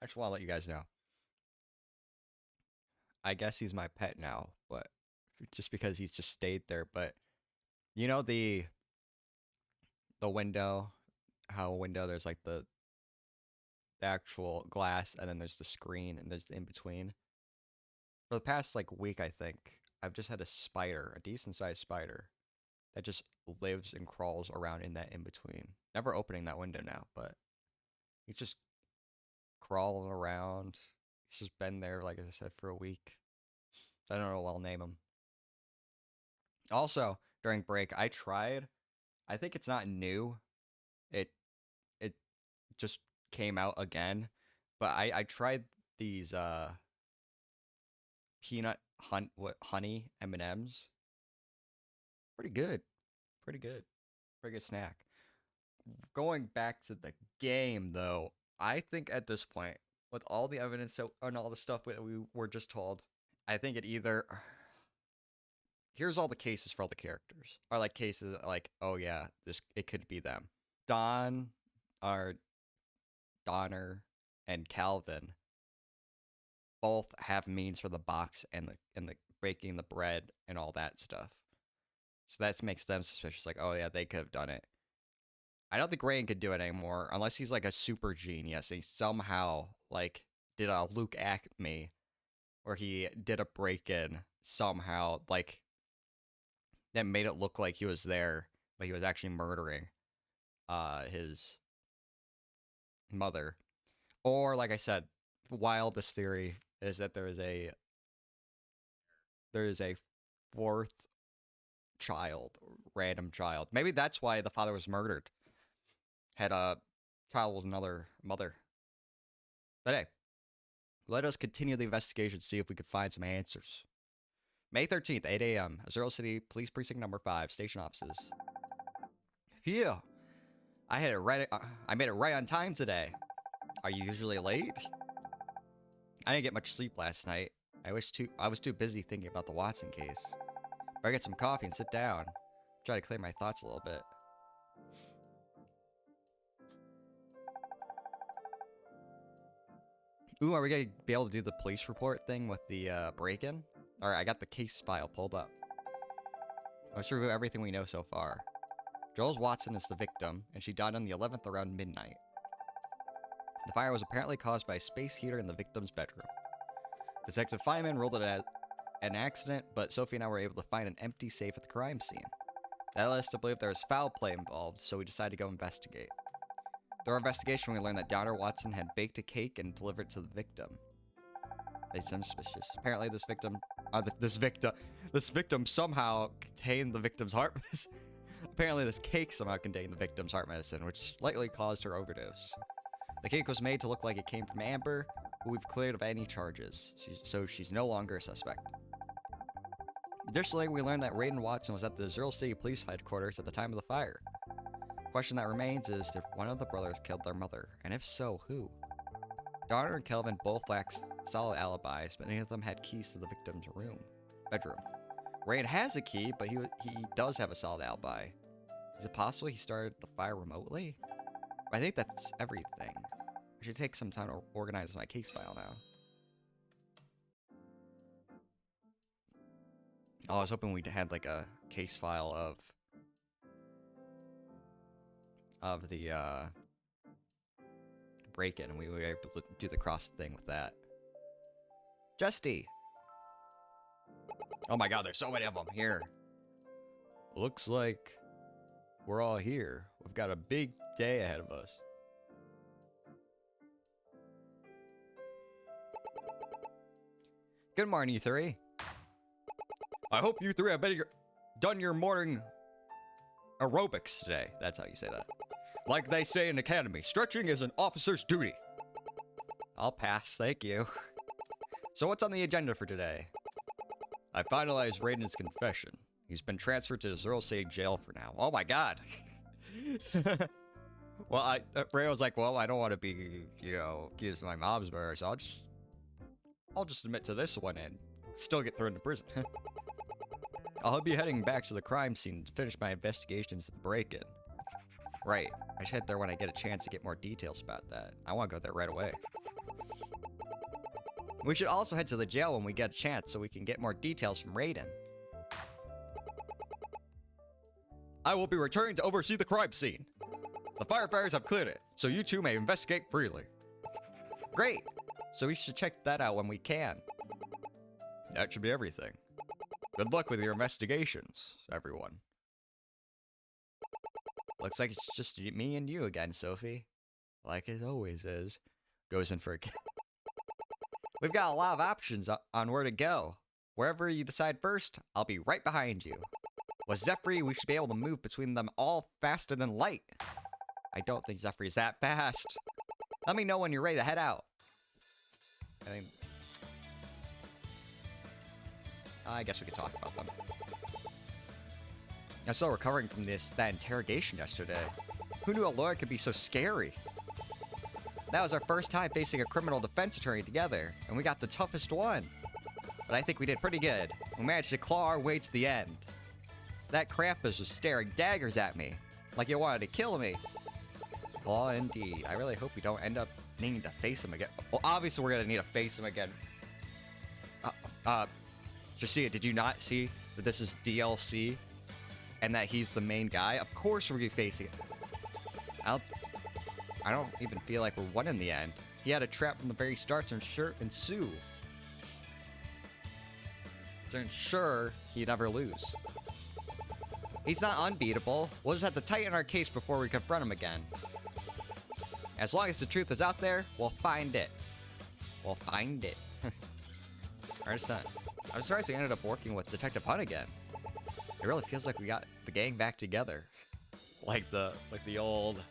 I just want to let you guys know. I guess he's my pet now, but just because he's just stayed there. But you know the window, how a window there's like the actual glass, and then there's the screen, and there's the in between. For the past like week, I think I've just had a spider, a decent sized spider, that just lives and crawls around in that in between. Never opening that window now, but he's just crawling around. He's just been there, like I said, for a week. I don't know what I'll name him. Also, during break, I tried. I think it's not new. It it just came out again, but I tried these peanut honey M&Ms. Pretty good. Pretty good. Pretty good snack. Going back to the game though, I think at this point, with all the evidence and all the stuff that we were just told, I think it either here's all the cases for all the characters. Or like cases like, oh yeah, this it could be them. Don or Donner and Calvin both have means for the box and the breaking the bread and all that stuff. So that makes them suspicious. Like, oh yeah, they could have done it. I don't think Rain could do it anymore unless he's like a super genius and he somehow like did a Luke Acme where he did a break in somehow like that made it look like he was there, but he was actually murdering his mother. Or like I said, wildest theory is that there is a fourth child, random child. Maybe that's why the father was murdered. Had a child was another mother. But hey, let us continue the investigation, see if we could find some answers. May 13th, 8 a.m. Zero City Police Precinct Number 5, station offices. Phew. I had it right. I made it right on time today. Are you usually late? I didn't get much sleep last night. I was too busy thinking about the Watson case. Better get some coffee and sit down. Try to clear my thoughts a little bit. Ooh, are we gonna be able to do the police report thing with the break-in? Alright, I got the case file pulled up. Let's review everything we know so far. Jules Watson is the victim, and she died on the 11th around midnight. The fire was apparently caused by a space heater in the victim's bedroom. Detective Feynman ruled it as an accident, but Sophie and I were able to find an empty safe at the crime scene. That led us to believe there was foul play involved, so we decided to go investigate. Through our investigation, we learned that Donna Watson had baked a cake and delivered it to the victim. They seem suspicious. Apparently, this victim somehow contained the victim's heart medicine. Apparently, this cake somehow contained the victim's heart medicine, which likely caused her overdose. The cake was made to look like it came from Amber, who we've cleared of any charges, so she's no longer a suspect. Additionally, we learned that Raiden Watson was at the Zero City Police Headquarters at the time of the fire. The question that remains is, did one of the brothers kill their mother, and if so, who? Donner and Kelvin both lacked solid alibis, but neither of them had keys to the victim's bedroom. Raiden has a key, but he does have a solid alibi. Is it possible he started the fire remotely? I think that's everything. I should take some time to organize my case file now. Oh, I was hoping we had like a case file of the break-in, and we were able to do the cross thing with that. Justy! Oh my god, there's so many of them here. Looks like we're all here. We've got a big day ahead of us. Good morning, you three. I hope you three have done your morning aerobics today. That's how you say that. Like they say in academy, stretching is an officer's duty. I'll pass, thank you. So what's on the agenda for today? I finalized Raiden's confession. He's been transferred to Zero City jail for now. Oh my god. Well, Ray was like, well, I don't want to be, accused of my mom's murder, so I'll just admit to this one and still get thrown into prison. I'll be heading back to the crime scene to finish my investigations of the break-in. Right, I should head there when I get a chance to get more details about that. I want to go there right away. We should also head to the jail when we get a chance so we can get more details from Raiden. I will be returning to oversee the crime scene. The firefighters have cleared it, so you two may investigate freely. Great! So we should check that out when we can. That should be everything. Good luck with your investigations, everyone. Looks like it's just me and you again, Sophie. Like it always is. Goes in for a kill. We've got a lot of options on where to go. Wherever you decide first, I'll be right behind you. With Zephyr, we should be able to move between them all faster than light. I don't think Zephyr is that fast. Let me know when you're ready to head out. I guess we could talk about them. I'm still recovering from that interrogation yesterday. Who knew a lawyer could be so scary? That was our first time facing a criminal defense attorney together, and we got the toughest one. But I think we did pretty good. We managed to claw our way to the end. That Krampus was staring daggers at me, like he wanted to kill me. Claw indeed. I really hope we don't end up needing to face him again. Well, obviously we're gonna need to face him again. Josiah, did you not see that this is DLC? And that he's the main guy? Of course we're gonna be facing it. I don't even feel like we're won in the end. He had a trap from the very start to ensure he'd never lose. He's not unbeatable. We'll just have to tighten our case before we confront him again. As long as the truth is out there, we'll find it. We'll find it. Understand. I'm surprised we ended up working with Detective Hunt again. It really feels like we got the gang back together. like the old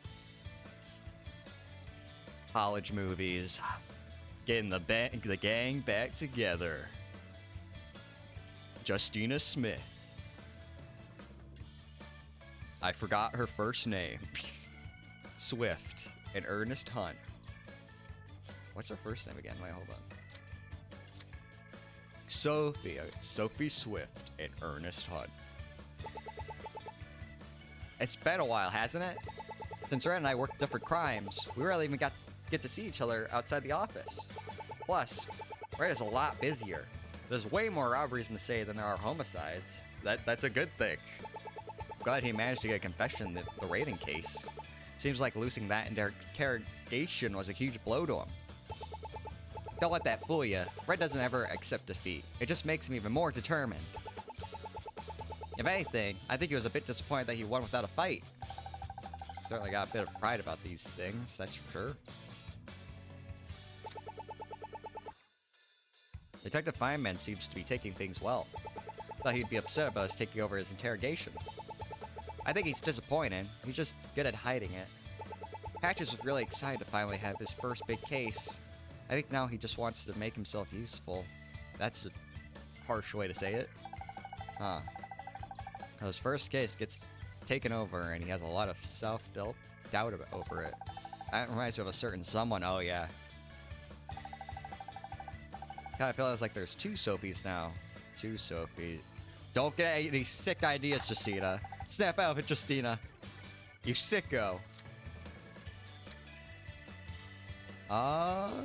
college movies. Getting the gang back together. Justina Smith. I forgot her first name. Swift and Ernest Hunt. What's her first name again? Wait, hold on. Sophie Swift and Ernest Hunt. It's been a while, hasn't it? Since Red and I worked different crimes, we rarely even get to see each other outside the office. Plus, Red is a lot busier. There's way more robberies in the city than there are homicides. That's a good thing. Glad he managed to get a confession in the Raiden case. Seems like losing that interrogation was a huge blow to him. Don't let that fool you. Red doesn't ever accept defeat. It just makes him even more determined. If anything, I think he was a bit disappointed that he won without a fight. Certainly got a bit of pride about these things, that's for sure. Detective Feynman seems to be taking things well. Thought he'd be upset about us taking over his interrogation. I think he's disappointed. He's just good at hiding it. Patches was really excited to finally have his first big case. I think now he just wants to make himself useful. That's a harsh way to say it. Huh. His first case gets taken over and he has a lot of self-doubt over it. That reminds me of a certain someone. Oh yeah. Kinda feel like there's two Sophies now. Two Sophies. Don't get any sick ideas, Justina. Snap out of it, Justina. You sicko. Let's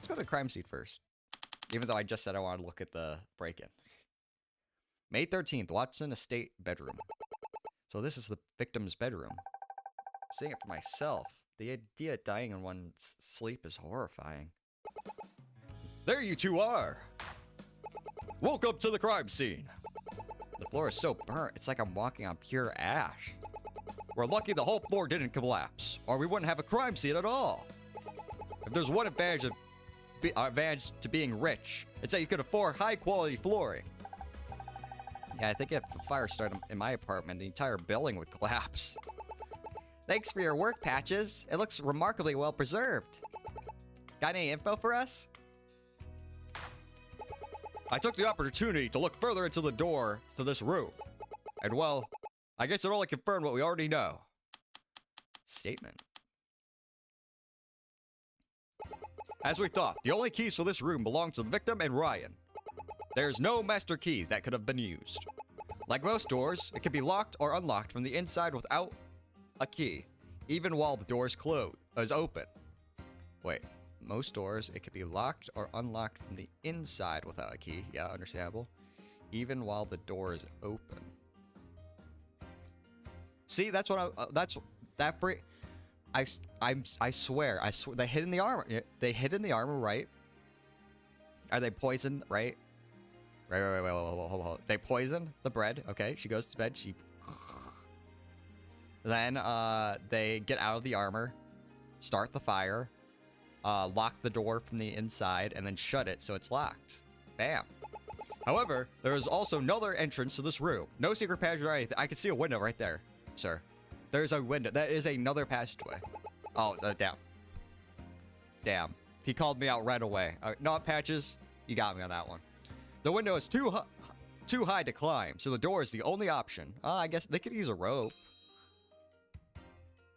go to the crime scene first. Even though I just said I wanted to look at the break-in. May 13th, Watson Estate bedroom. So this is the victim's bedroom. Seeing it for myself, the idea of dying in one's sleep is horrifying. There you two are! Welcome to the crime scene! The floor is so burnt, it's like I'm walking on pure ash. We're lucky the whole floor didn't collapse, or we wouldn't have a crime scene at all. If there's one advantage to being rich, it's that you can afford high-quality flooring. Yeah, I think if a fire started in my apartment, the entire building would collapse. Thanks for your work, Patches. It looks remarkably well preserved. Got any info for us? I took the opportunity to look further into the door to this room. And well, I guess it only confirmed what we already know. Statement. As we thought, the only keys for this room belong to the victim and Ryan. There's no master key that could have been used. Like most doors, it can be locked or unlocked from the inside without a key, even while the door is open. Wait, most doors, it can be locked or unlocked from the inside without a key. Yeah, understandable. Even while the door is open. See, that's what I swear, they hid in the armor. They hid in the armor, right? Are they poisoned, right? Wait, hold. They poison the bread. Okay, she goes to bed. Then they get out of the armor, start the fire, lock the door from the inside, and then shut it so it's locked. Bam. However, there is also another entrance to this room. No secret passage or anything. I can see a window right there, sir. There's a window. That is another passageway. Oh, damn. Damn. He called me out right away. No, Patches, you got me on that one. The window is too high to climb, so the door is the only option. I guess they could use a rope.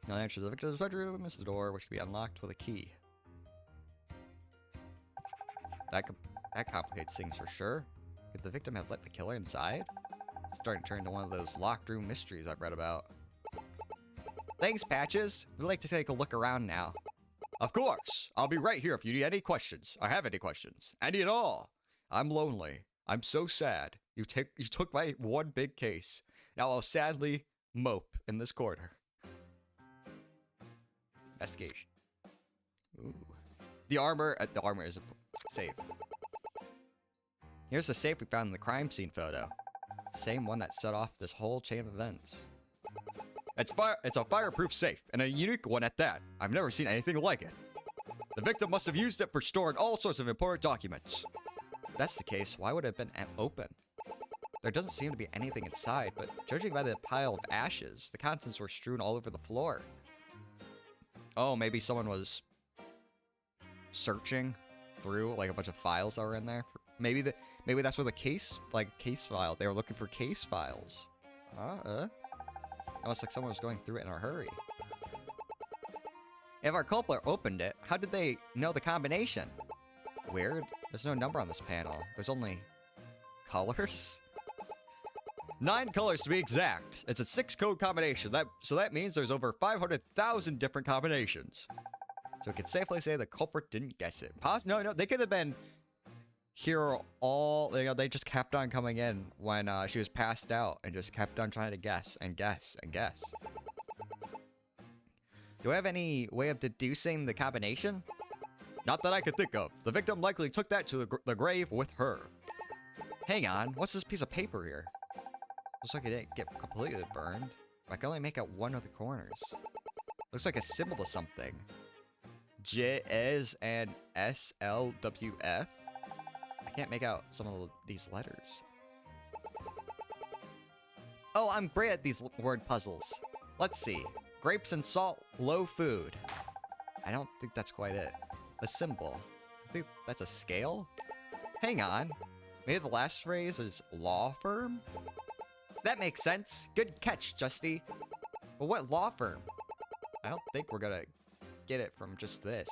No entrance to the victim's bedroom. This is the door, which can be unlocked with a key. That complicates things for sure. Could the victim have let the killer inside? It's starting to turn into one of those locked room mysteries I've read about. Thanks, Patches. We'd like to take a look around now. Of course. I'll be right here if you need any questions. I have any questions. Any at all. I'm lonely. I'm so sad. You took my one big case. Now I'll sadly mope in this corner. Investigation. Ooh. The armor is a safe. Here's the safe we found in the crime scene photo. Same one that set off this whole chain of events. It's a fireproof safe, and a unique one at that. I've never seen anything like it. The victim must have used it for storing all sorts of important documents. If that's the case, why would it have been open? There doesn't seem to be anything inside, but judging by the pile of ashes, the contents were strewn all over the floor. Oh, maybe someone was searching through like a bunch of files that were in there. Maybe that's where the case file. They were looking for case files. Almost like someone was going through it in a hurry. If our culprit opened it, how did they know the combination? Weird. There's no number on this panel. There's only colors. 9 colors to be exact. It's a 6-code combination. So that means there's over 500,000 different combinations. So we can safely say the culprit didn't guess it. No, they could have been here all. They just kept on coming in when she was passed out and just kept on trying to guess and guess and guess. Do I have any way of deducing the combination? Not that I could think of. The victim likely took that to the grave with her. Hang on, what's this piece of paper here? Looks like it didn't get completely burned. I can only make out one of the corners. Looks like a symbol to something. J-S and S-L-W-F? I can't make out some of these letters. Oh, I'm great at these word puzzles. Let's see. Grapes and salt, low food. I don't think that's quite it. The symbol. I think that's a scale? Hang on. Maybe the last phrase is law firm? That makes sense. Good catch, Justy. But what law firm? I don't think we're gonna get it from just this.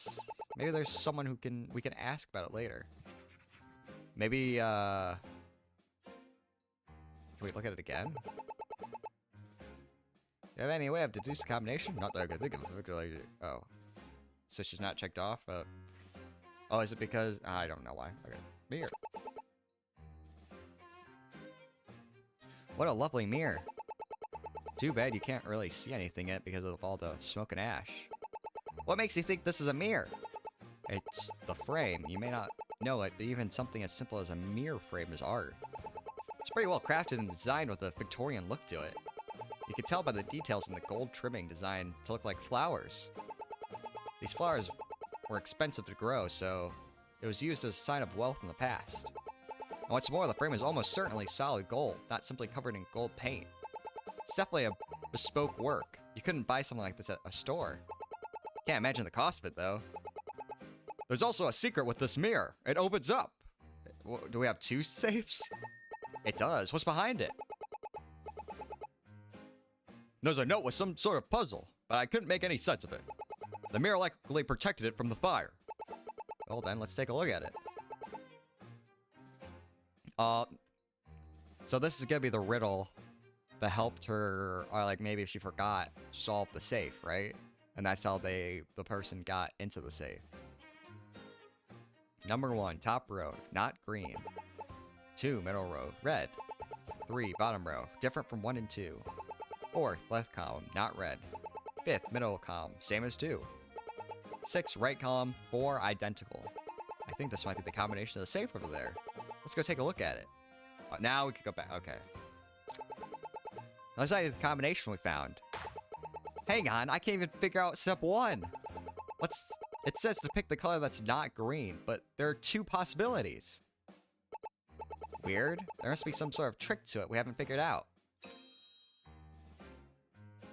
Maybe there's someone we can ask about it later. Maybe, can we look at it again? Do you have any way of deducing the combination? Not that I could think of. Oh. So she's not checked off? Oh, is it because... I don't know why. Okay. Mirror. What a lovely mirror. Too bad you can't really see anything in it because of all the smoke and ash. What makes you think this is a mirror? It's the frame. You may not know it, but even something as simple as a mirror frame is art. It's pretty well crafted and designed with a Victorian look to it. You can tell by the details in the gold trimming designed to look like flowers. These flowers were expensive to grow, so it was used as a sign of wealth in the past. And what's more, the frame is almost certainly solid gold, not simply covered in gold paint. It's definitely a bespoke work. You couldn't buy something like this at a store. Can't imagine the cost of it, though. There's also a secret with this mirror. It opens up. Do we have 2 safes? It does. What's behind it? There's a note with some sort of puzzle, but I couldn't make any sense of it. The mirror likely protected it from the fire. Well then, let's take a look at it. So this is gonna be the riddle that helped her, or like maybe if she forgot, solve the safe, right? And that's how the person got into the safe. Number 1, top row, not green. 2, middle row, red. 3, bottom row, different from 1 and 2. 4th, left column, not red. 5th, middle column, same as 2. 6th, right column, 4, identical. I think this might be the combination of the safe over there. Let's go take a look at it. Now we can go back. Okay. Let's see the combination we found. Hang on, I can't even figure out step 1. It says to pick the color that's not green, but there are 2 possibilities. Weird. There must be some sort of trick to it we haven't figured out.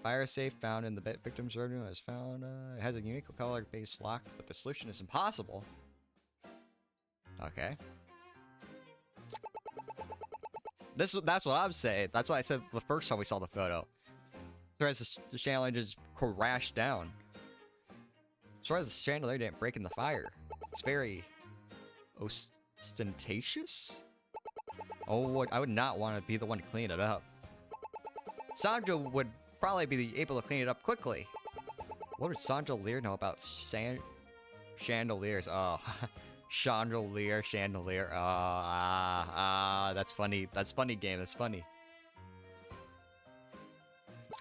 Fire safe found in the victim's room is found. It has a unique color-based lock, but the solution is impossible. Okay. That's what I'm saying. That's what I said the first time we saw the photo. As the chandelier just crashed down. As far as the chandelier didn't break in the fire. It's very ostentatious? Oh, I would not want to be the one to clean it up. Sandra would probably be able to clean it up quickly. What does Sandra Lear know about chandeliers? Oh, chandelier. That's funny. That's funny, game. That's funny.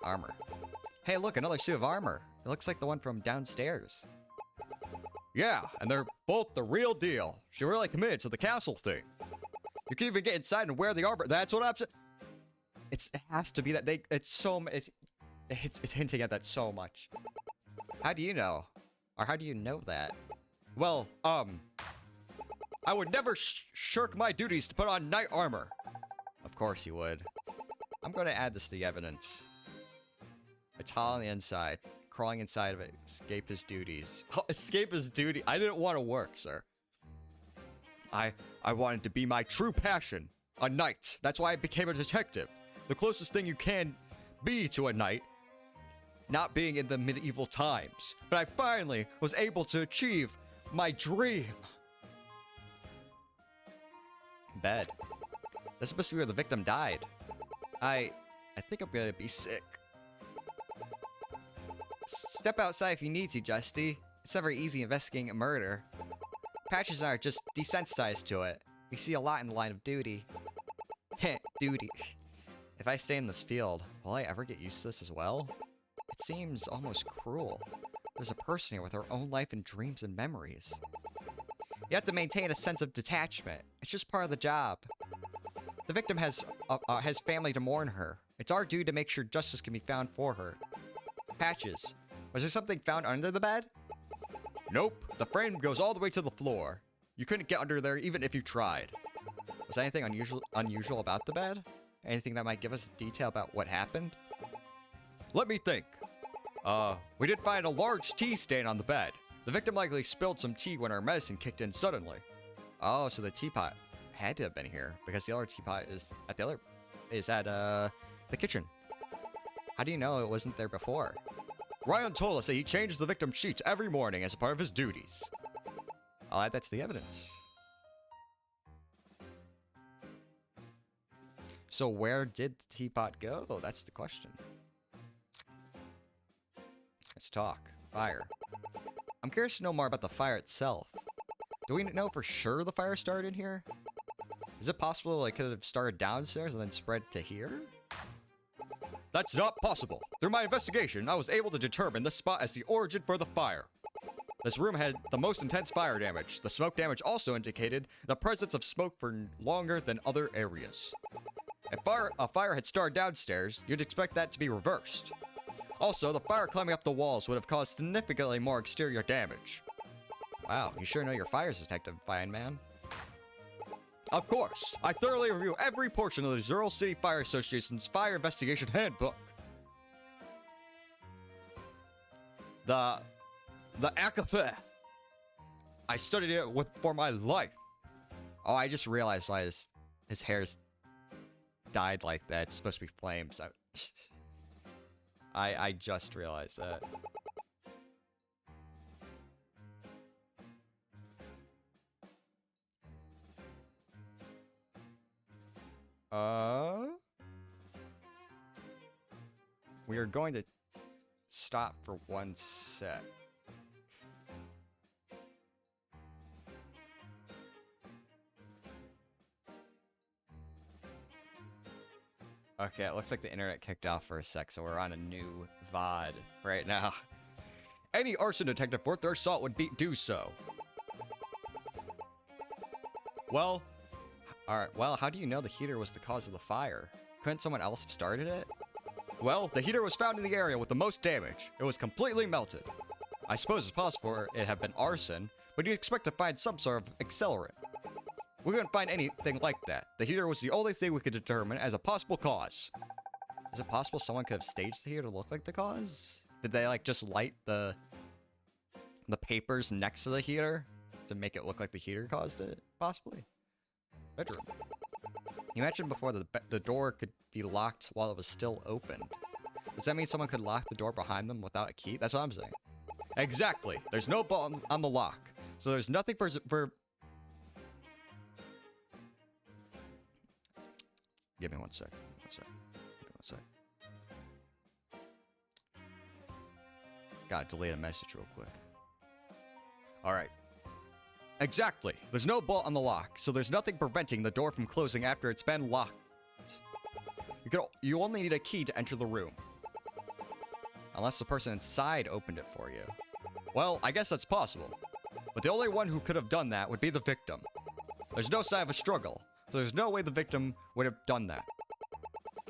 Armor. Hey, look, another suit of armor. It looks like the one from downstairs. Yeah, and they're both the real deal. She really committed to the castle thing. You can even get inside and wear the armor. That's what I'm saying. It has to be that it's hinting at that so much. How do you know? Or how do you know that? Well, I would never shirk my duties to put on knight armor. Of course you would. I'm going to add this to the evidence. It's hot on the inside. Crawling inside of it. Escape his duties. Escape his duty. I didn't want to work, sir. I wanted to be my true passion. A knight. That's why I became a detective. The closest thing you can be to a knight. Not being in the medieval times. But I finally was able to achieve my dream. Bed. This is supposed to be where the victim died. I think I'm gonna be sick. Step outside if you need to, Justy. It's never easy investigating a murder. Patches and I are just desensitized to it. We see a lot in the line of duty. Heh, duty. If I stay in this field, will I ever get used to this as well? It seems almost cruel. There's a person here with her own life and dreams and memories. You have to maintain a sense of detachment. It's just part of the job. The victim has family to mourn her. It's our duty to make sure justice can be found for her. Patches. Was there something found under the bed? Nope. The frame goes all the way to the floor. You couldn't get under there even if you tried. Was there anything unusual about the bed? Anything that might give us detail about what happened? Let me think. We did find a large tea stain on the bed. The victim likely spilled some tea when her medicine kicked in suddenly. Oh, so the teapot had to have been here because the other teapot is at the kitchen. How do you know it wasn't there before? Ryan told us that he changes the victim's sheets every morning as a part of his duties. I'll add that to the evidence. So where did the teapot go? Oh, that's the question. Let's talk. Fire. I'm curious to know more about the fire itself. Do we know for sure the fire started in here? Is it possible it could have started downstairs and then spread to here? That's not possible. Through my investigation, I was able to determine this spot as the origin for the fire. This room had the most intense fire damage. The smoke damage also indicated the presence of smoke for longer than other areas. If a fire had started downstairs, you'd expect that to be reversed. Also, the fire climbing up the walls would have caused significantly more exterior damage. Wow, you sure know your fires, Detective Fine Man. Of course, I thoroughly review every portion of the Zero City Fire Association's Fire Investigation Handbook. The Akafe. I studied it for my life. Oh, I just realized why his hair's dyed like that. It's supposed to be flames. I just realized that. We are going to stop for one sec. Okay, it looks like the internet kicked off for a sec, so we're on a new VOD right now. Any arson detective worth their salt would do so. Well, alright, well, how do you know the heater was the cause of the fire? Couldn't someone else have started it? Well, the heater was found in the area with the most damage. It was completely melted. I suppose it's possible it had been arson, but you'd expect to find some sort of accelerant. We couldn't find anything like that. The heater was the only thing we could determine as a possible cause. Is it possible someone could have staged the heater to look like the cause? Did they, like, just light the papers next to the heater to make it look like the heater caused it? Possibly. Bedroom. You mentioned before that the door could be locked while it was still open. Does that mean someone could lock the door behind them without a key? That's what I'm saying. Exactly. There's no bolt on the lock. So there's nothing for... Give me one sec. One sec. Give me one sec. Gotta delete a message real quick. Alright. Exactly. There's no bolt on the lock, so there's nothing preventing the door from closing after it's been locked. You only need a key to enter the room. Unless the person inside opened it for you. Well, I guess that's possible. But the only one who could have done that would be the victim. There's no sign of a struggle, so there's no way the victim would have done that.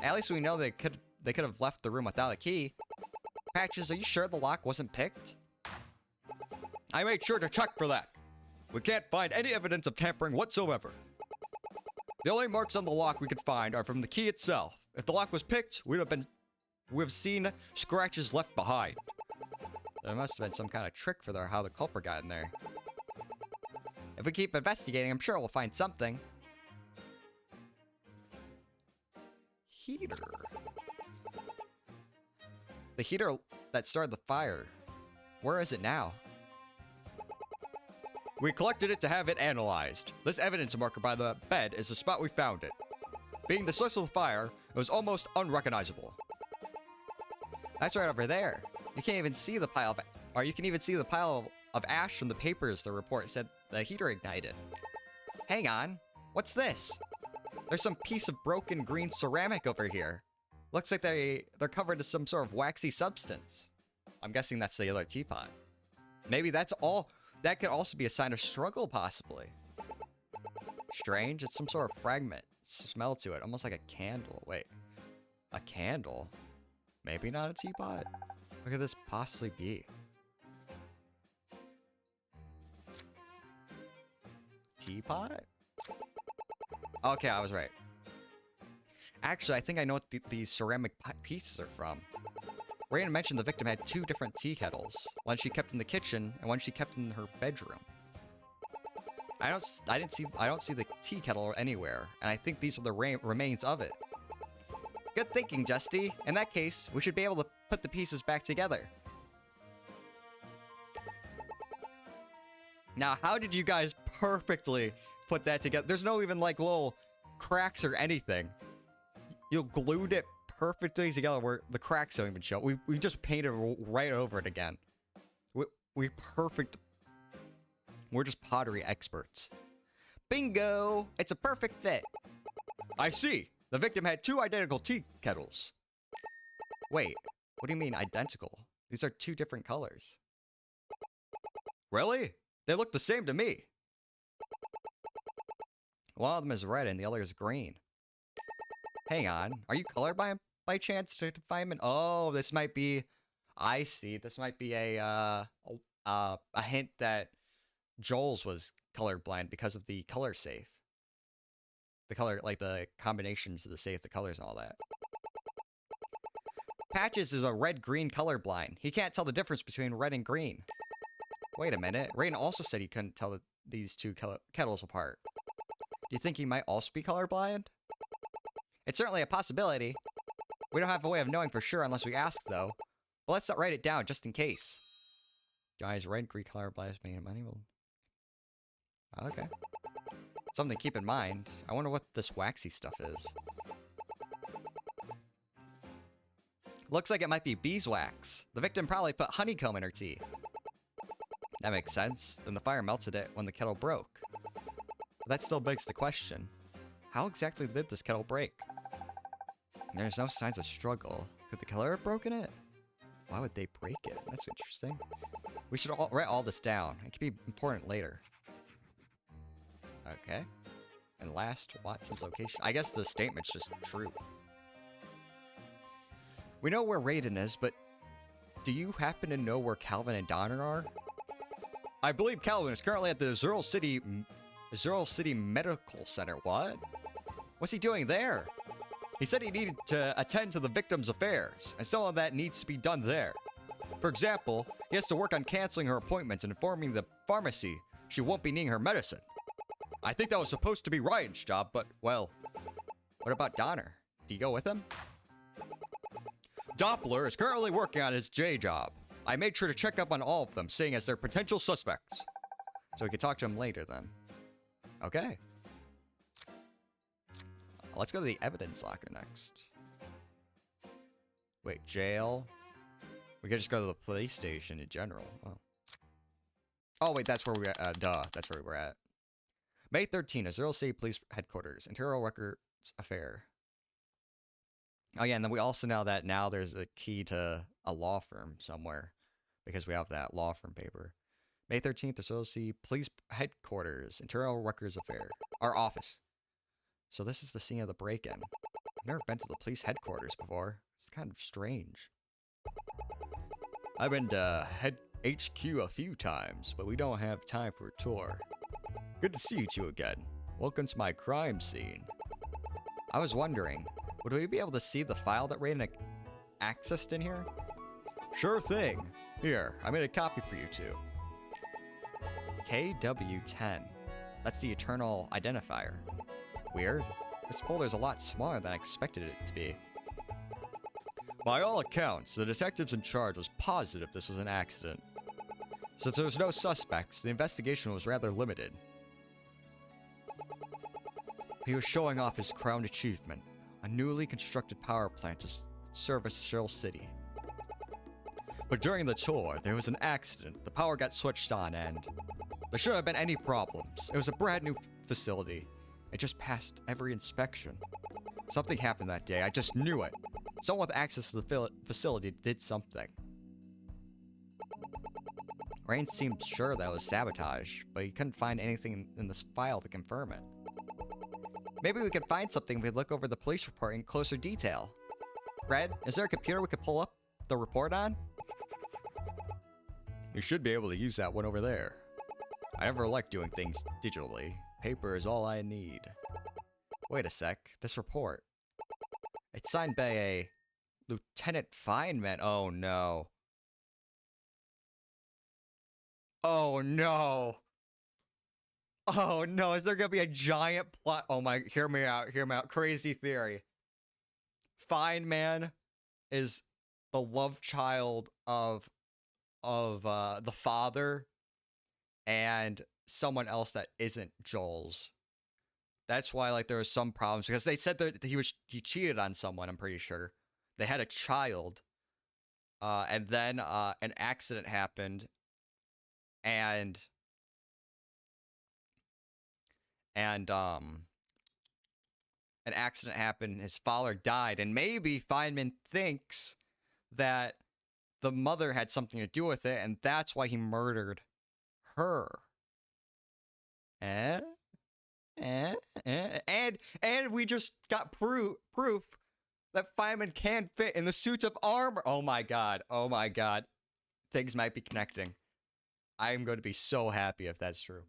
At least we know they could have left the room without a key. Patches, are you sure the lock wasn't picked? I made sure to check for that. We can't find any evidence of tampering whatsoever. The only marks on the lock we could find are from the key itself. If the lock was picked, we'd have seen scratches left behind. There must have been some kind of trick for how the culprit got in there. If we keep investigating, I'm sure we'll find something. Heater. The heater that started the fire. Where is it now? We collected it to have it analyzed. This evidence marker by the bed is the spot we found it. Being the source of the fire, it was almost unrecognizable. That's right over there. You can't even see the pile of, or you can even see the pile of ash from the papers the report said the heater ignited. Hang on, what's this? There's some piece of broken green ceramic over here. Looks like they're covered in some sort of waxy substance. I'm guessing that's the other teapot. Maybe that's all. That could also be a sign of struggle, possibly. Strange, it's some sort of fragment. Smell to it, almost like a candle. Wait, a candle? Maybe not a teapot? What could this possibly be? Teapot? Okay, I was right. Actually, I think I know what these ceramic pieces are from. Raina mentioned the victim had 2 different tea kettles. One she kept in the kitchen, and one she kept in her bedroom. I don't see the tea kettle anywhere, and I think these are the remains of it. Good thinking, Justy. In that case, we should be able to put the pieces back together. Now, how did you guys perfectly put that together? There's no even, like, little cracks or anything. You glued it perfectly together where the cracks don't even show. We just painted right over it again. We're just pottery experts. Bingo! It's a perfect fit. I see. The victim had 2 identical tea kettles. Wait, what do you mean identical? These are 2 different colors. Really? They look the same to me. One of them is red and the other is green. Hang on, are you colorblind by chance to find? Oh, this might be. I see. This might be a hint that Joel's was colorblind because of the color safe. The color, like the combinations of the safe, the colors and all that. Patches is a red-green colorblind. He can't tell the difference between red and green. Wait a minute. Rain also said he couldn't tell these 2 kettles apart. Do you think he might also be colorblind? It's certainly a possibility. We don't have a way of knowing for sure unless we ask, though. But let's not write it down just in case. Guys, red, green colorblind made of money. Okay. Something to keep in mind. I wonder what this waxy stuff is. Looks like it might be beeswax. The victim probably put honeycomb in her tea. That makes sense. Then the fire melted it when the kettle broke. But that still begs the question. How exactly did this kettle break? There's no signs of struggle. Could the killer have broken it? Why would they break it? That's interesting. We should write all this down. It could be important later. Okay. And last, Watson's location. I guess the statement's just true. We know where Raiden is, but do you happen to know where Calvin and Donner are? I believe Calvin is currently at the Zero City Medical Center. What? What's he doing there? He said he needed to attend to the victim's affairs, and some of that needs to be done there. For example, he has to work on canceling her appointments and informing the pharmacy she won't be needing her medicine. I think that was supposed to be Ryan's job, but, well, what about Donner? Do you go with him? Doppler is currently working on his J job. I made sure to check up on all of them, seeing as they're potential suspects. So we can talk to him later, then. Okay. Let's go to the evidence locker next. Wait, jail? We could just go to the police station in general. Oh, wait, that's where we at. Duh, that's where we were at. May 13th, Azuril City Police Headquarters, Interior Records Affair. Oh, yeah, and then we also know that now there's a key to a law firm somewhere because we have that law firm paper. May 13th, Azuril City Police Headquarters, Interior Records Affair. Our office. So this is the scene of the break-in. I've never been to the police headquarters before. It's kind of strange. I've been to HQ a few times, but we don't have time for a tour. Good to see you two again. Welcome to my crime scene. I was wondering, would we be able to see the file that Raiden accessed in here? Sure thing. Here, I made a copy for you two. KW10. That's the Eternal Identifier. Weird. This folder's a lot smaller than I expected it to be. By all accounts, the detectives in charge was positive this was an accident. Since there was no suspects, the investigation was rather limited. He was showing off his crown achievement, a newly constructed power plant to service Shell City. But during the tour, there was an accident. The power got switched on and there shouldn't have been any problems. It was a brand new facility. It just passed every inspection. Something happened that day. I just knew it. Someone with access to the facility did something. Rain seemed sure that it was sabotage, but he couldn't find anything in this file to confirm it. Maybe we could find something if we look over the police report in closer detail. Red, is there a computer we could pull up the report on? You should be able to use that one over there. I never liked doing things digitally. Paper is all I need. Wait a sec. This report. It's signed by a Lieutenant Feynman. Oh no. Oh no. Oh no. Is there gonna be a giant plot? Oh my, hear me out. Hear me out. Crazy theory. Feynman is the love child of the father and someone else that isn't Joel's. That's why, like, there was some problems because they said that he cheated on someone. I'm pretty sure they had a child, and then an accident happened, and an accident happened. His father died, and maybe Feynman thinks that the mother had something to do with it, and that's why he murdered her. And we just got proof that Feynman can fit in the suits of armor. Oh my god. Oh my god. Things might be connecting. I'm going to be so happy if that's true.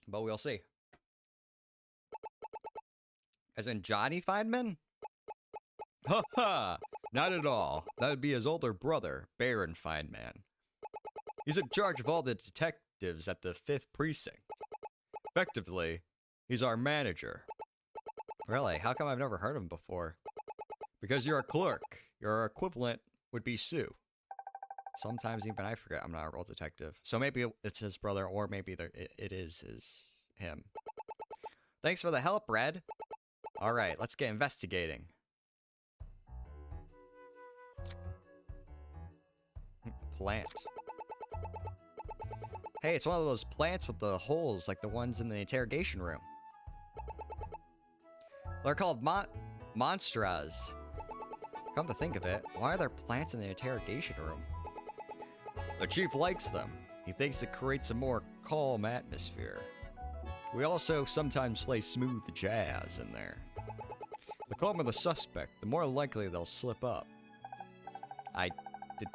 But we'll see. As in Johnny Feynman? Ha ha! Not at all. That would be his older brother, Baron Feynman. He's in charge of all the detectives at the 5th Precinct. Effectively, he's our manager. Really? How come I've never heard of him before? Because you're a clerk. Your equivalent would be Sue. Sometimes even I forget I'm not a real detective. So maybe it's his brother, or maybe it is him. Thanks for the help, Red. Alright, let's get investigating. Plant. Hey, it's one of those plants with the holes like the ones in the interrogation room. They're called monstras. Come to think of it, why are there plants in the interrogation room? The chief likes them. He thinks it creates a more calm atmosphere. We also sometimes play smooth jazz in there. The calmer the suspect, the more likely they'll slip up. I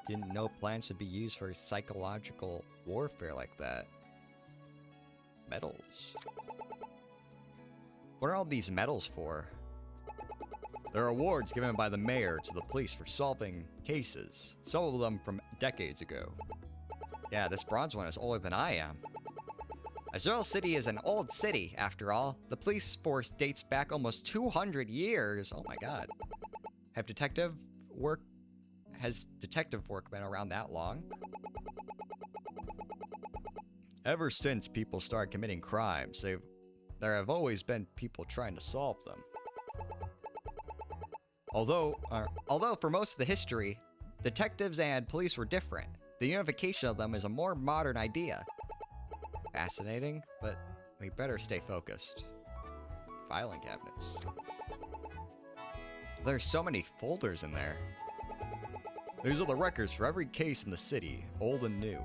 didn't know plants would be used for psychological warfare like that. Medals. What are all these medals for? They're awards given by the mayor to the police for solving cases, some of them from decades ago. Yeah, this bronze one is older than I am. Azure City is an old city, after all. The police force dates back almost 200 years. Oh my god. Has detective work been around that long? Ever since people started committing crimes, there have always been people trying to solve them. Although for most of the history, detectives and police were different. The unification of them is a more modern idea. Fascinating, but we better stay focused. Filing cabinets. There's so many folders in there. These are the records for every case in the city, old and new.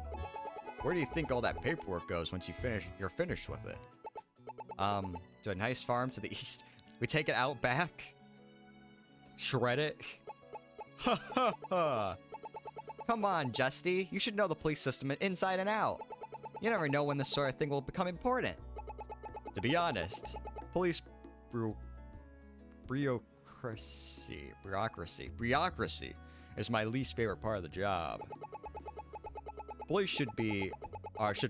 Where do you think all that paperwork goes once you're finished with it? To a nice farm to the east. We take it out back? Shred it? Ha ha ha! Come on, Justy. You should know the police system inside and out. You never know when this sort of thing will become important. To be honest, police bureaucracy is my least favorite part of the job. Police should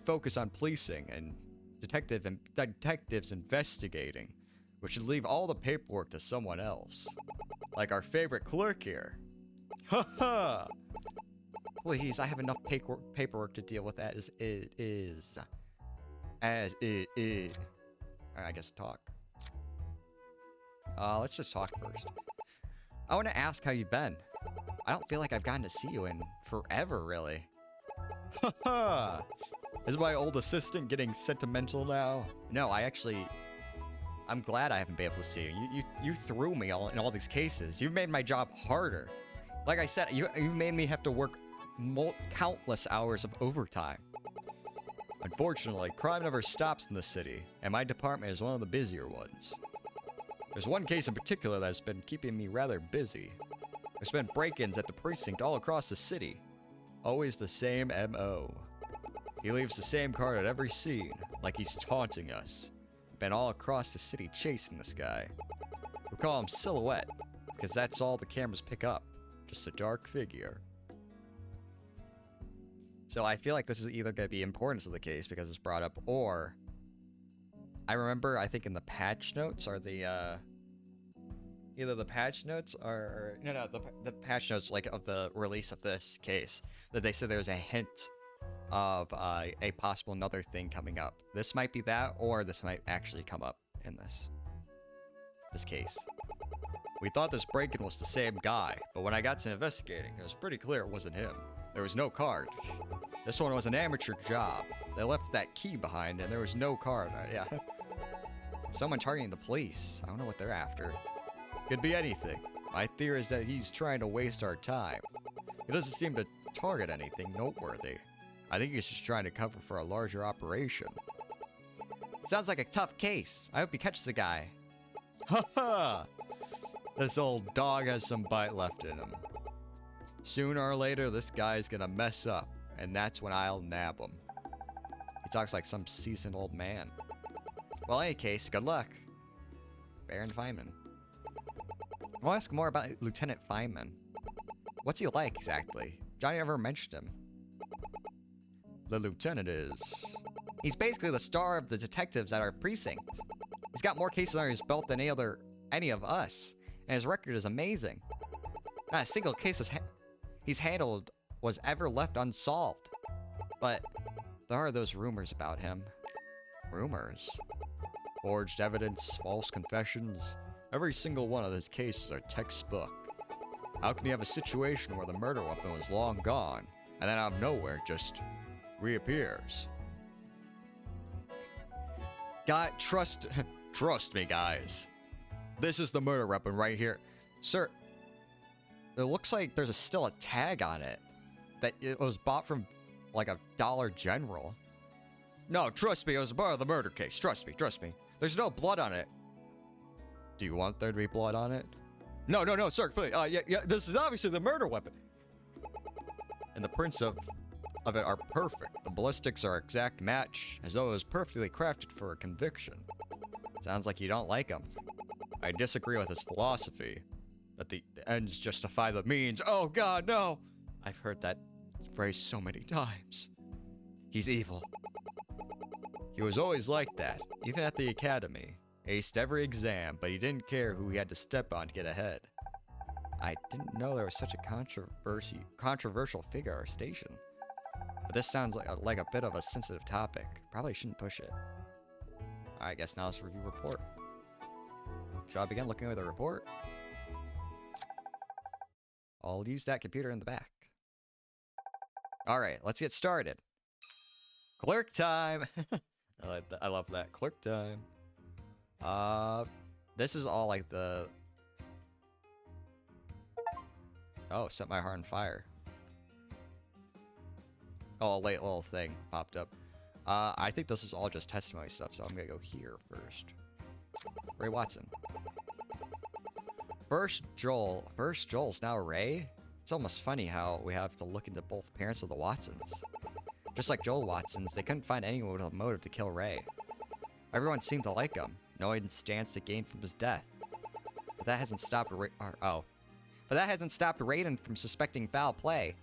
focus on policing and detectives investigating. We should leave all the paperwork to someone else. Like our favorite clerk here. Ha ha! Please, I have enough paperwork to deal with as it is. As it is. Alright, I guess talk. Let's just talk first. I want to ask how you've been. I don't feel like I've gotten to see you in forever, really. Haha! Is my old assistant getting sentimental now? No, I'm glad I haven't been able to see you. You threw me in all these cases. You've made my job harder. Like I said, you made me have to work countless hours of overtime. Unfortunately, crime never stops in the city, and my department is one of the busier ones. There's one case in particular that's been keeping me rather busy. There's been break-ins at the precinct all across the city. Always the same MO. He leaves the same card at every scene, like he's taunting us. Been all across the city chasing this guy. We call him Silhouette, because that's all the cameras pick up. Just a dark figure. So I feel like this is either going to be importance of the case because it's brought up, or I think in the patch notes are the either the patch notes or the patch notes like of the release of this case that they said there was a hint of a possible another thing coming up. This might be that, or this might actually come up in this case. We thought this break-in was the same guy, but when I got to investigating, it was pretty clear it wasn't him. There was no card. This one was an amateur job. They left that key behind and there was no card. Yeah. Someone targeting the police. I don't know what they're after. Could be anything. My theory is that he's trying to waste our time. He doesn't seem to target anything noteworthy. I think he's just trying to cover for a larger operation. Sounds like a tough case. I hope he catches the guy. Ha ha! This old dog has some bite left in him. Sooner or later, this guy's gonna mess up, and that's when I'll nab him. He talks like some seasoned old man. Well, in any case, good luck. Baron Feynman. I'll ask more about Lieutenant Feynman. What's he like, exactly? Johnny never mentioned him. The lieutenant is... He's basically the star of the detectives at our precinct. He's got more cases under his belt than any of us, and his record is amazing. Not a single case he's handled was ever left unsolved. But there are those rumors about him. Rumors? Forged evidence, false confessions. Every single one of his cases are textbook. How can you have a situation where the murder weapon was long gone, and then out of nowhere just reappears? Trust me, guys. This is the murder weapon right here. Sir, it looks like there's still a tag on it. That it was bought from, like, a Dollar General. No, trust me, it was part of the murder case. Trust me, trust me. There's no blood on it. Do you want there to be blood on it? No, no, no, sir, please. Yeah, this is obviously the murder weapon. And the prints of it are perfect. The ballistics are exact match, as though it was perfectly crafted for a conviction. Sounds like you don't like him. I disagree with his philosophy, that the ends justify the means. Oh God, no! I've heard that phrase so many times. He's evil. He was always like that, even at the academy. Aced every exam, but he didn't care who he had to step on to get ahead. I didn't know there was such a controversial figure at our station. But this sounds like a bit of a sensitive topic. Probably shouldn't push it. Alright, guess now let's review report. Shall I begin looking over the report? I'll use that computer in the back. Alright, let's get started. Clerk time! I love that. Clerk time. This is all like the... Oh, set my heart on fire. Oh, a late little thing popped up. I think this is all just testimony stuff, so I'm gonna go here first. Ray Watson. First Joel's now Ray? It's almost funny how we have to look into both parents of the Watsons. Just like Joel Watson's, they couldn't find anyone with a motive to kill Ray. Everyone seemed to like him. No one stands to gain from his death. But that hasn't stopped Raiden from suspecting foul play.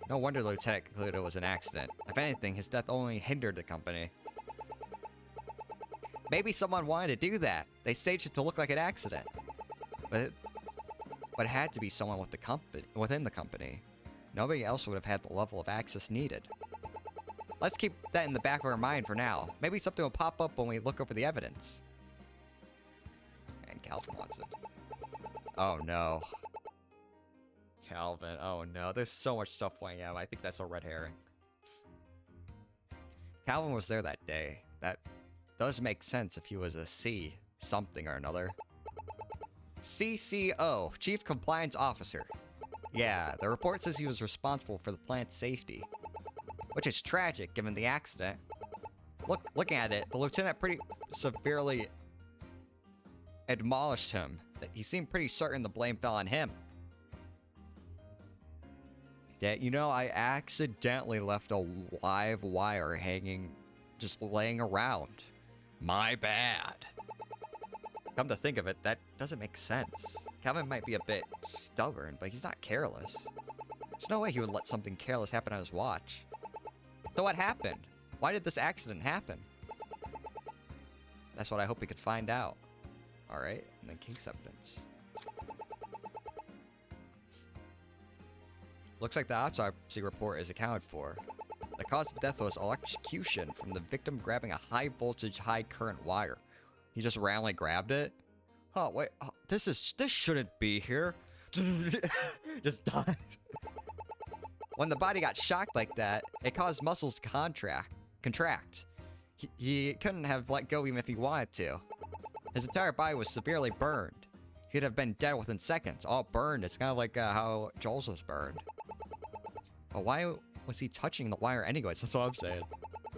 No wonder the lieutenant concluded it was an accident. If anything, his death only hindered the company. Maybe someone wanted to do that. They staged it to look like an accident. But it had to be someone within the company. Nobody else would have had the level of access needed. Let's keep that in the back of our mind for now. Maybe something will pop up when we look over the evidence. And Calvin wants it. Oh no. Calvin, oh no. There's so much stuff playing out. I think that's a red herring. Calvin was there that day. That does make sense if he was a C something or another. CCO, Chief Compliance Officer. Yeah, the report says he was responsible for the plant's safety. Which is tragic, given the accident. Looking at it, the lieutenant pretty severely admonished him. He seemed pretty certain the blame fell on him. Yeah, you know, I accidentally left a live wire hanging, just laying around. My bad. Come to think of it, that doesn't make sense. Calvin might be a bit stubborn, but he's not careless. There's no way he would let something careless happen on his watch. So what happened? Why did this accident happen? That's what I hope we could find out. Alright, and then case evidence. Looks like the autopsy report is accounted for. The cause of death was electrocution from the victim grabbing a high voltage, high current wire. He just randomly grabbed it? Oh, wait, oh, this shouldn't be here. Just died. When the body got shocked like that, it caused muscles to contract. He couldn't have let go even if he wanted to. His entire body was severely burned. He'd have been dead within seconds. All burned. It's kind of like how Joel's was burned. But why was he touching the wire anyways? That's all I'm saying.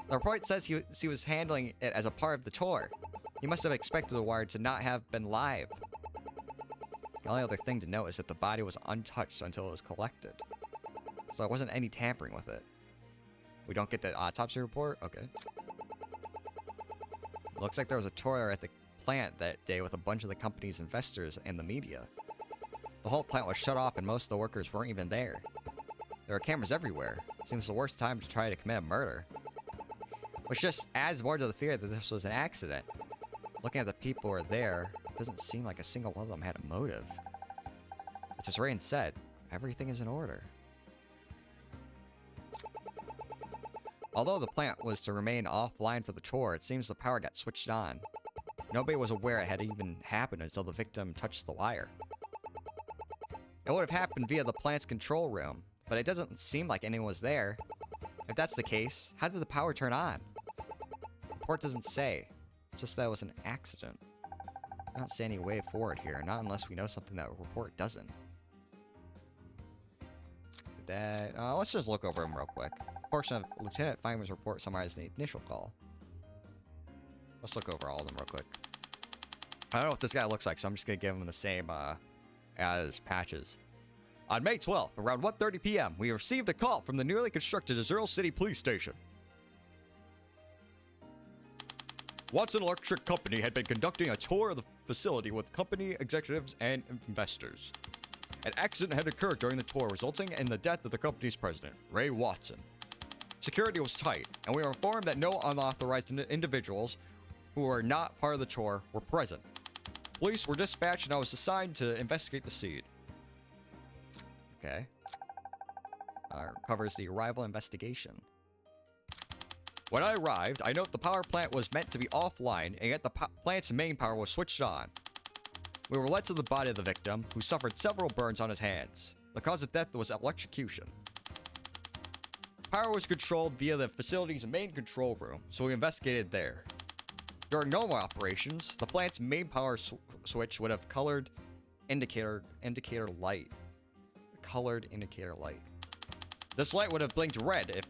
The report says he was handling it as a part of the tour. He must have expected the wire to not have been live. The only other thing to note is that the body was untouched until it was collected. So there wasn't any tampering with it. We don't get the autopsy report? Okay. Looks like there was a tour at the plant that day with a bunch of the company's investors and the media. The whole plant was shut off and most of the workers weren't even there. There were cameras everywhere. Seems the worst time to try to commit a murder. Which just adds more to the theory that this was an accident. Looking at the people who were there, it doesn't seem like a single one of them had a motive. It's as Rain said, everything is in order. Although the plant was to remain offline for the tour, it seems the power got switched on. Nobody was aware it had even happened until the victim touched the wire. It would have happened via the plant's control room, but it doesn't seem like anyone was there. If that's the case, how did the power turn on? The report doesn't say, just that it was an accident. I don't see any way forward here, not unless we know something that report doesn't. Let's just look over him real quick. Portion of Lieutenant Feynman's report summarizes the initial call. Let's look over all of them real quick. I don't know what this guy looks like, so I'm just gonna give him the same as Patches. On May 12th, around 1:30 p.m., we received a call from the newly constructed Azuril City Police Station. Watson Electric Company had been conducting a tour of the facility with company executives and investors. An accident had occurred during the tour, resulting in the death of the company's president, Ray Watson. Security was tight, and we were informed that no unauthorized individuals who were not part of the tour were present. Police were dispatched, and I was assigned to investigate the scene. Okay. Covers the arrival investigation. When I arrived, I note the power plant was meant to be offline, and yet the plant's main power was switched on. We were led to the body of the victim, who suffered several burns on his hands. The cause of death was electrocution. Power was controlled via the facility's main control room, so we investigated there. During normal operations, the plant's main power switch would have colored indicator light. Colored indicator light. This light would have blinked red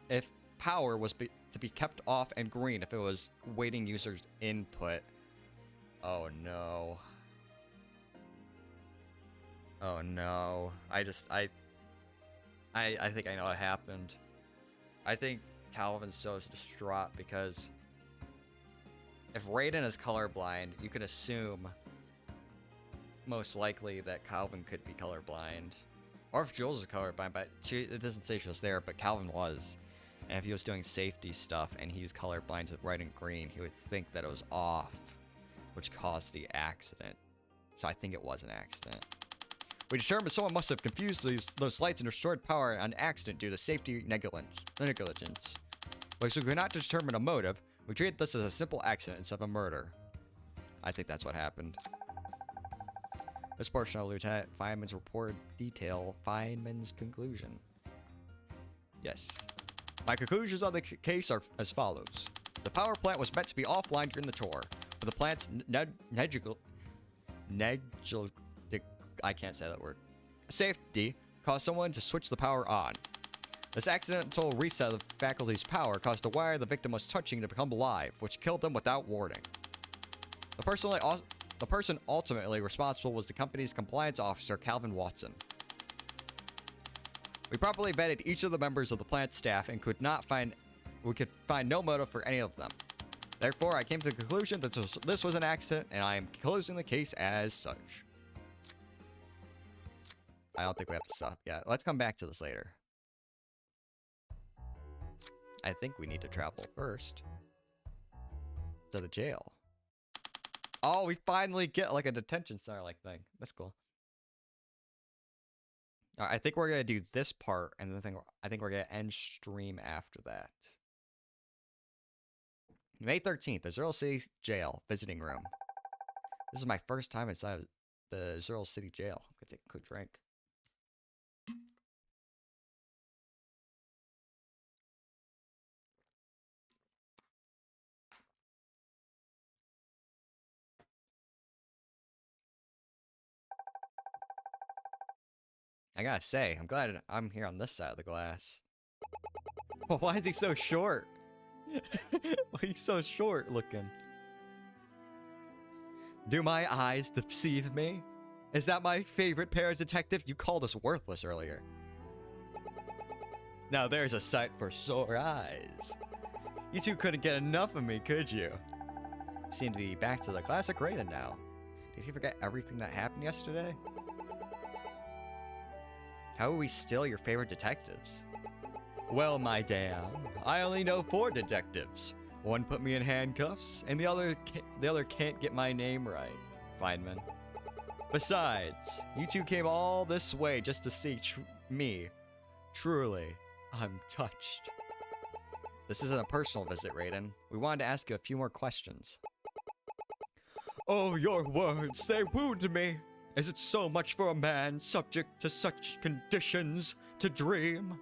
if power was to be kept off, and green if it was waiting users' input. Oh no. Oh no. I think I know what happened. I think Calvin's so distraught because if Raiden is colorblind, you could assume most likely that Calvin could be colorblind. Or if Jules is colorblind, but it doesn't say she was there, but Calvin was. And if he was doing safety stuff and he's colorblind to red and green, he would think that it was off, which caused the accident. So I think it was an accident. We determined someone must have confused those lights and destroyed power on accident due to safety negligence. But we could not determine a motive. We treated this as a simple accident instead of a murder. I think that's what happened. This portion of Lieutenant Feynman's report detail Feynman's conclusion. Yes. My conclusions on the case are as follows. The power plant was meant to be offline during the tour, but the plant's I can't say that word. Safety caused someone to switch the power on. This accidental reset of the faculty's power caused the wire the victim was touching to become live, which killed them without warning. The person ultimately responsible was the company's compliance officer, Calvin Watson. We properly vetted each of the members of the plant staff and could find no motive for any of them. Therefore, I came to the conclusion that this was an accident, and I am closing the case as such. I don't think we have to stop yet. Let's come back to this later. I think we need to travel first to the jail. Oh, we finally get like a detention center like thing. That's cool. All right, I think we're gonna do this part, and then I think we're gonna end stream after that. May 13th, the Azuril City Jail visiting room. This is my first time inside the Azuril City Jail. I'm gonna take a quick drink. I gotta say, I'm glad I'm here on this side of the glass. Well, why is he so short? He's so short looking. Do my eyes deceive me? Is that my favorite paradetective? You called us worthless earlier. Now there's a sight for sore eyes. You two couldn't get enough of me, could you? Seem to be back to the classic Raiden now. Did he forget everything that happened yesterday? How are we still your favorite detectives? Well, my damn, I only know 4 detectives. One put me in handcuffs, and the other can't get my name right. Feynman. Besides, you two came all this way just to see me. Truly, I'm touched. This isn't a personal visit, Raiden. We wanted to ask you a few more questions. Oh, your words, they wound me. Is it so much for a man subject to such conditions to dream?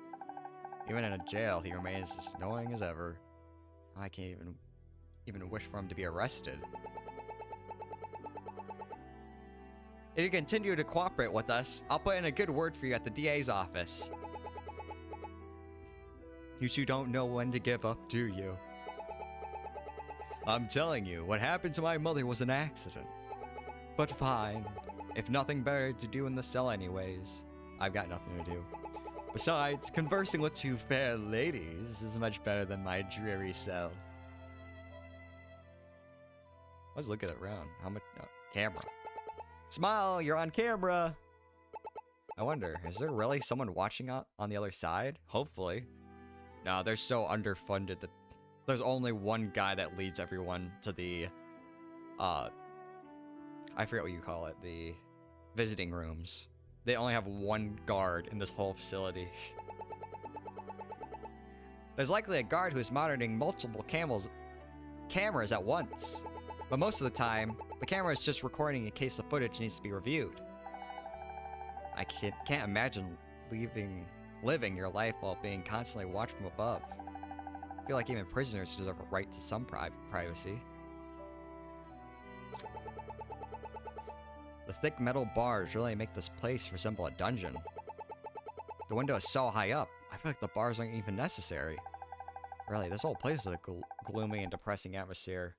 Even in a jail, he remains as annoying as ever. I can't even wish for him to be arrested. If you continue to cooperate with us, I'll put in a good word for you at the DA's office. You two don't know when to give up, do you? I'm telling you, what happened to my mother was an accident. But fine. If nothing better to do in the cell anyways, I've got nothing to do. Besides, conversing with two fair ladies is much better than my dreary cell. Let's look at it around. How much? Camera. Smile, you're on camera. I wonder, is there really someone watching on the other side? Hopefully. No, they're so underfunded that there's only one guy that leads everyone to the, I forget what you call it, the visiting rooms. They only have one guard in this whole facility. There's likely a guard who is monitoring multiple cameras at once. But most of the time, the camera is just recording in case the footage needs to be reviewed. I can't imagine living your life while being constantly watched from above. I feel like even prisoners deserve a right to some privacy. The thick metal bars really make this place resemble a dungeon. The window is so high up, I feel like the bars aren't even necessary. Really, this whole place is a gloomy and depressing atmosphere.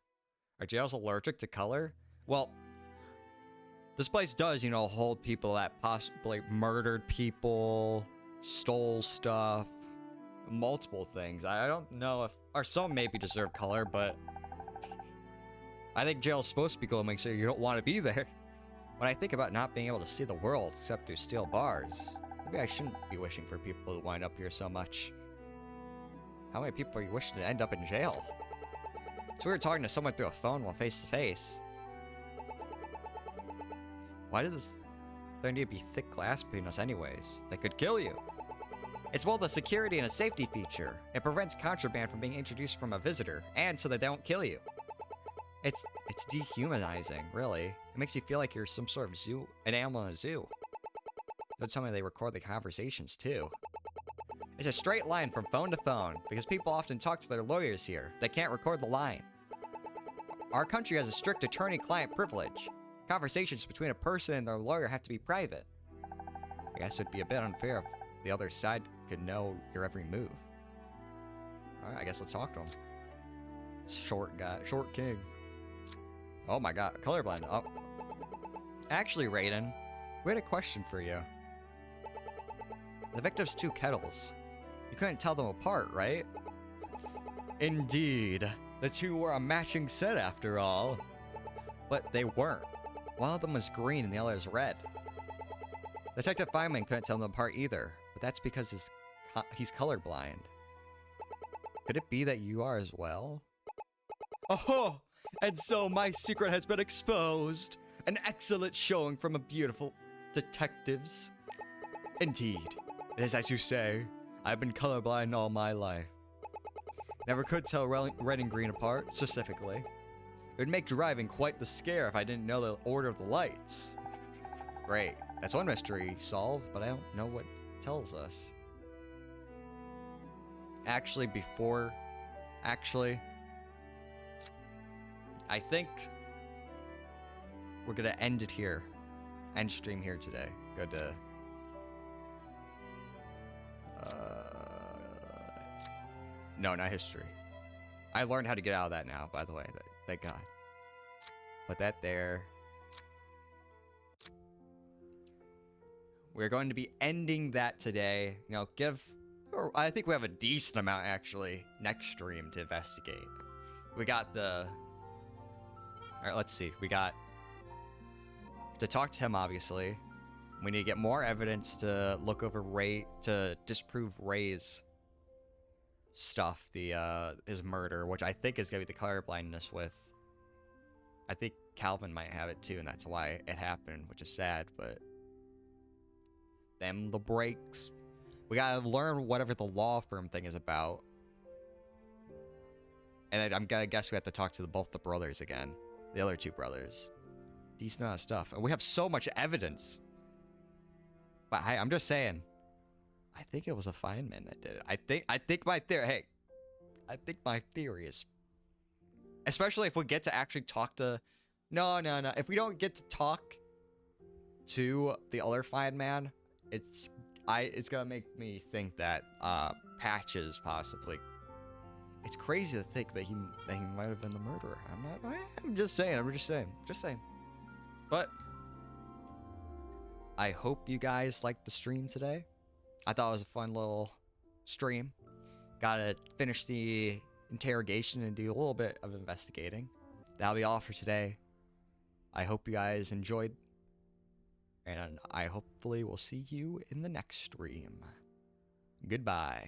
Are jails allergic to color? Well, this place does, you know, hold people that possibly murdered people, stole stuff, multiple things. I don't know if, or some maybe deserve color, but I think jail is supposed to be gloomy, so you don't want to be there. When I think about not being able to see the world except through steel bars, maybe I shouldn't be wishing for people to wind up here so much. How many people are you wishing to end up in jail? It's weird talking to someone through a phone while face to face. Why does there need to be thick glass between us anyways? They could kill you. It's both a security and a safety feature. It prevents contraband from being introduced from a visitor, and so they don't kill you. It's dehumanizing, really. It makes you feel like you're some sort of an animal in a zoo. Don't tell me they record the conversations too. It's a straight line from phone to phone, because people often talk to their lawyers here. They can't record the line. Our country has a strict attorney-client privilege. Conversations between a person and their lawyer have to be private. I guess it'd be a bit unfair if the other side could know your every move. Alright, I guess let's talk to him. Short guy, short king. Oh my god, colorblind. Oh. Actually, Raiden, we had a question for you. The victim's two kettles. You couldn't tell them apart, right? Indeed. The two were a matching set after all. But they weren't. One of them was green and the other was red. Detective Feynman couldn't tell them apart either, but that's because he's colorblind. Could it be that you are as well? Oh, and so my secret has been exposed. An excellent showing from a beautiful detectives. Indeed, it is as you say. I've been colorblind all my life. Never could tell red and green apart, specifically. It would make driving quite the scare if I didn't know the order of the lights. Great, that's one mystery solved, but I don't know what it tells us. Actually, I think we're gonna end it here. End stream here today. Go to no, not history. I learned how to get out of that now, by the way. Thank God. Put that there. We're going to be ending that today. You know, I think we have a decent amount, actually, next stream to investigate. We got the... Alright, let's see. We got... To talk to him, obviously. We need to get more evidence to look over Ray... To disprove Ray's stuff. His murder, which I think is going to be the colorblindness with... I think Calvin might have it too, and that's why it happened, which is sad, but... the breaks. We gotta learn whatever the law firm thing is about. And I'm gonna guess we have to talk to both the brothers again. The other two brothers. Decent amount of stuff. And we have so much evidence. But hey, I'm just saying. I think it was a Feynman that did it. I think my theory... Hey. I think my theory is... Especially if we get to actually talk to... No. If we don't get to talk to the other Find Man, it's gonna make me think that Patches possibly. It's crazy to think that he might have been the murderer. I'm just saying. Just saying. But I hope you guys liked the stream today. I thought it was a fun little stream. Gotta finish the interrogation and do a little bit of investigating. That'll be all for today. I hope you guys enjoyed, and I hopefully will see you in the next stream. Goodbye.